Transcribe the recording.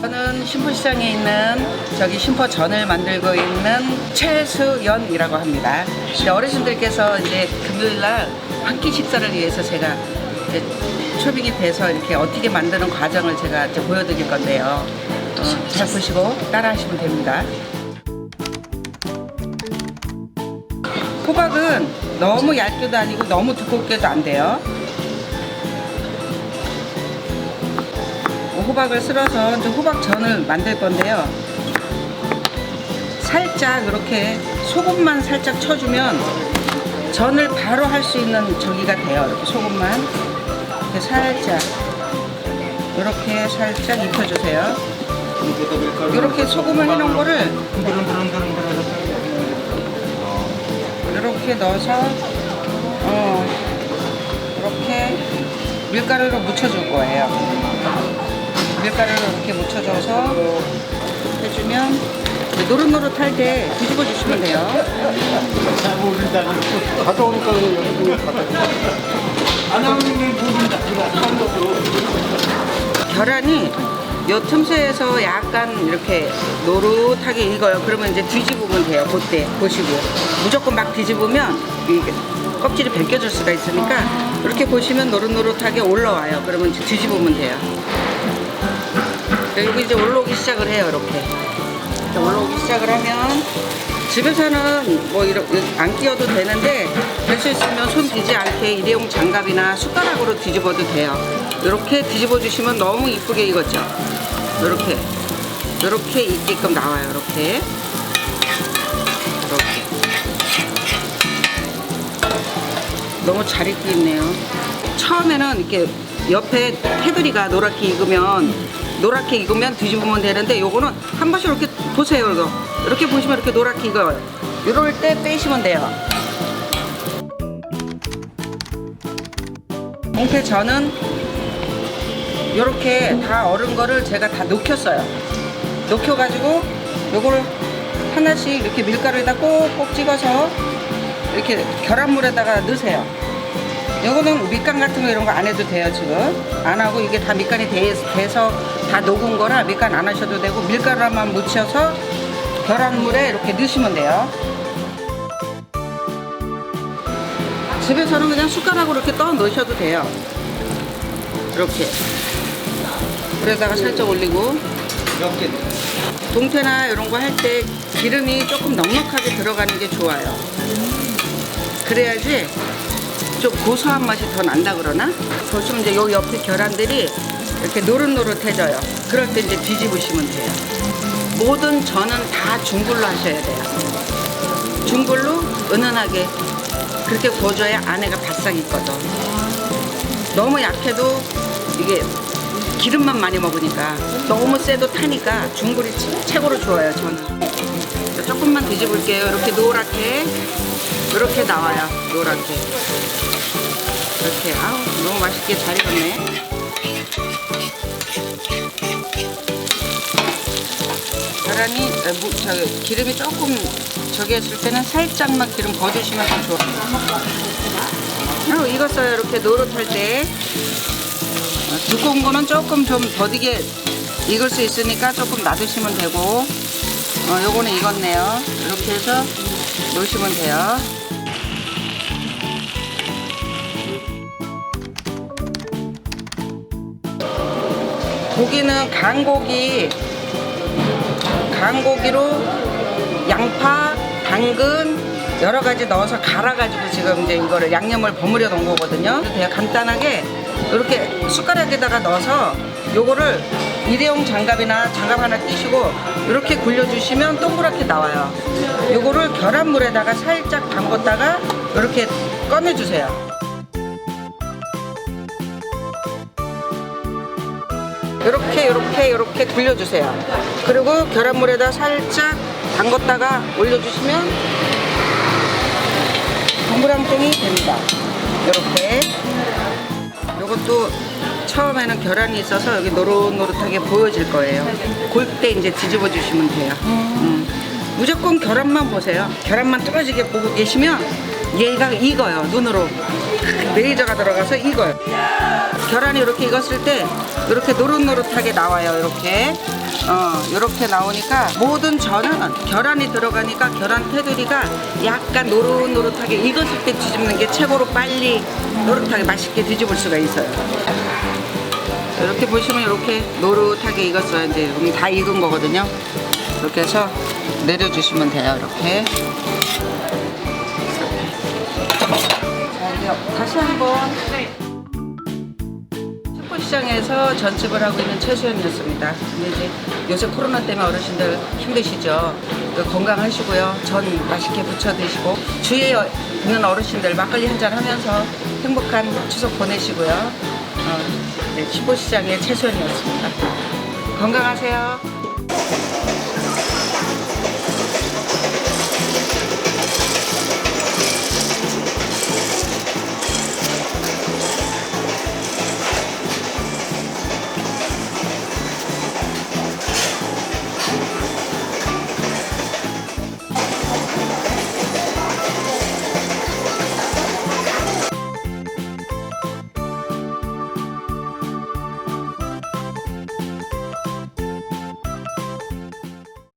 저는 신포시장에 있는 저기 신포전을 만들고 있는 최수연이라고 합니다. 근데 어르신들께서 이제 금요일날 한 끼 식사를 위해서 제가 이제 초빙이 돼서 이렇게 어떻게 만드는 과정을 제가 이제 보여드릴 건데요. 잘 보시고 따라하시면 됩니다. 호박은 너무 얇게도 아니고 너무 두껍게도 안 돼요. 호박을 쓸어서 이제 호박전을 만들 건데요. 살짝 이렇게 소금만 살짝 쳐주면 전을 바로 할 수 있는 저기가 돼요. 이렇게 소금만 이렇게 살짝 이렇게 살짝 입혀주세요. 이렇게 소금을 해놓은 거를 이렇게 넣어서 이렇게 밀가루로 묻혀줄 거예요. 밀가루를 이렇게 묻혀줘서 해주면 노릇노릇할 때 뒤집어 주시면 돼요. 잘 모른다. 가져오니까 여기 안 하는 게 모른다. 계란이 요 틈새에서 약간 이렇게 노릇하게 익어요. 그러면 이제 뒤집으면 돼요. 그때 보시고 무조건 막 뒤집으면 이 껍질이 벗겨질 수가 있으니까 이렇게 보시면 노릇노릇하게 올라와요. 그러면 이제 뒤집으면 돼요. 그리고 이제 올라오기 시작을 해요. 이렇게 올라오기 시작을 하면 집에서는 뭐 이렇게 안 끼워도 되는데 될 수 있으면 손 비지 않게 일회용 장갑이나 숟가락으로 뒤집어도 돼요. 이렇게 뒤집어 주시면 너무 이쁘게 익었죠. 이렇게 익게끔 나와요. 이렇게 너무 잘 익고 있네요. 처음에는 이렇게 옆에 테두리가 노랗게 익으면 뒤집으면 되는데 요거는 한 번씩 이렇게 보세요. 이렇게 보시면 이렇게 노랗게 익어요. 이럴 때 빼시면 돼요. 봉태 저는 이렇게 다 얼은 거를 제가 다 녹였어요. 녹여가지고 요거를 하나씩 이렇게 밀가루에다 꼭꼭 찍어서 이렇게 계란물에다가 넣으세요. 요거는 밑간 같은 거 이런 거 안 해도 돼요. 지금 안 하고 이게 다 밑간이 돼서 다 녹은 거라 밑간 안 하셔도 되고 밀가루만 묻혀서 계란물에 이렇게 넣으시면 돼요. 집에서는 그냥 숟가락으로 이렇게 떠 넣으셔도 돼요. 이렇게 불에다가 살짝 올리고 이렇게 동태나 이런 거 할 때 기름이 조금 넉넉하게 들어가는 게 좋아요. 그래야지 좀 고소한 맛이 더 난다 그러나? 보시면 이제 요 옆에 계란들이 이렇게 노릇노릇해져요. 그럴 때 이제 뒤집으시면 돼요. 모든 전은 다 중불로 하셔야 돼요. 중불로 은은하게 그렇게 구워줘야 안에가 바싹 익거든. 너무 약해도 이게 기름만 많이 먹으니까 너무 세도 타니까 중불이 최고로 좋아요. 저는 조금만 뒤집을게요. 이렇게 노랗게 이렇게 나와요. 노랗게 이렇게. 아우 너무 맛있게 잘 익었네. 계란이 기름이 조금 저기 했을 때는 살짝만 기름 버주시면 더 좋아요. 익었어요. 이렇게 노릇할 때 두꺼운 거는 조금 좀 더디게 익을 수 있으니까 조금 놔두시면 되고 요거는 익었네요. 이렇게 해서 놓으시면 돼요. 고기는 간고기로 양파, 당근 여러 가지 넣어서 갈아가지고 지금 이제 이거를 양념을 버무려 놓은 거거든요. 그냥 간단하게 이렇게 숟가락에다가 넣어서 요거를 일회용 장갑이나 장갑 하나 끼시고 이렇게 굴려주시면 동그랗게 나와요. 요거를 계란물에다가 살짝 담궜다가 이렇게 꺼내주세요. 이렇게 굴려주세요. 그리고 계란물에다 살짝 담궜다가 올려주시면 동그랑땡이 됩니다. 이렇게. 요것도 처음에는 계란이 있어서 여기 노릇노릇하게 보여질 거예요. 그때 이제 뒤집어 주시면 돼요. 무조건 계란만 보세요. 계란만 뚫어지게 보고 계시면 얘가 익어요. 눈으로 레이저가 들어가서 익어요. 계란이 이렇게 익었을 때 이렇게 노릇노릇하게 나와요. 이렇게 이렇게 나오니까 모든 전은 계란이 들어가니까 계란 테두리가 약간 노릇노릇하게 익었을 때 뒤집는 게 최고로 빨리 노릇하게 맛있게 뒤집을 수가 있어요. 이렇게 보시면 이렇게 노릇하게 익었어요. 이제 그럼 다 익은 거거든요. 이렇게 해서 내려주시면 돼요. 이렇게. 자, 이제 다시 한번. 시장에서 전집을 하고 있는 최수연이었습니다. 근데 이제 요새 코로나 때문에 어르신들 힘드시죠. 건강하시고요. 전 맛있게 부쳐 드시고 주위에 있는 어르신들 막걸리 한잔 하면서 행복한 추석 보내시고요. 네, 신보시장의 최수연이었습니다. 건강하세요.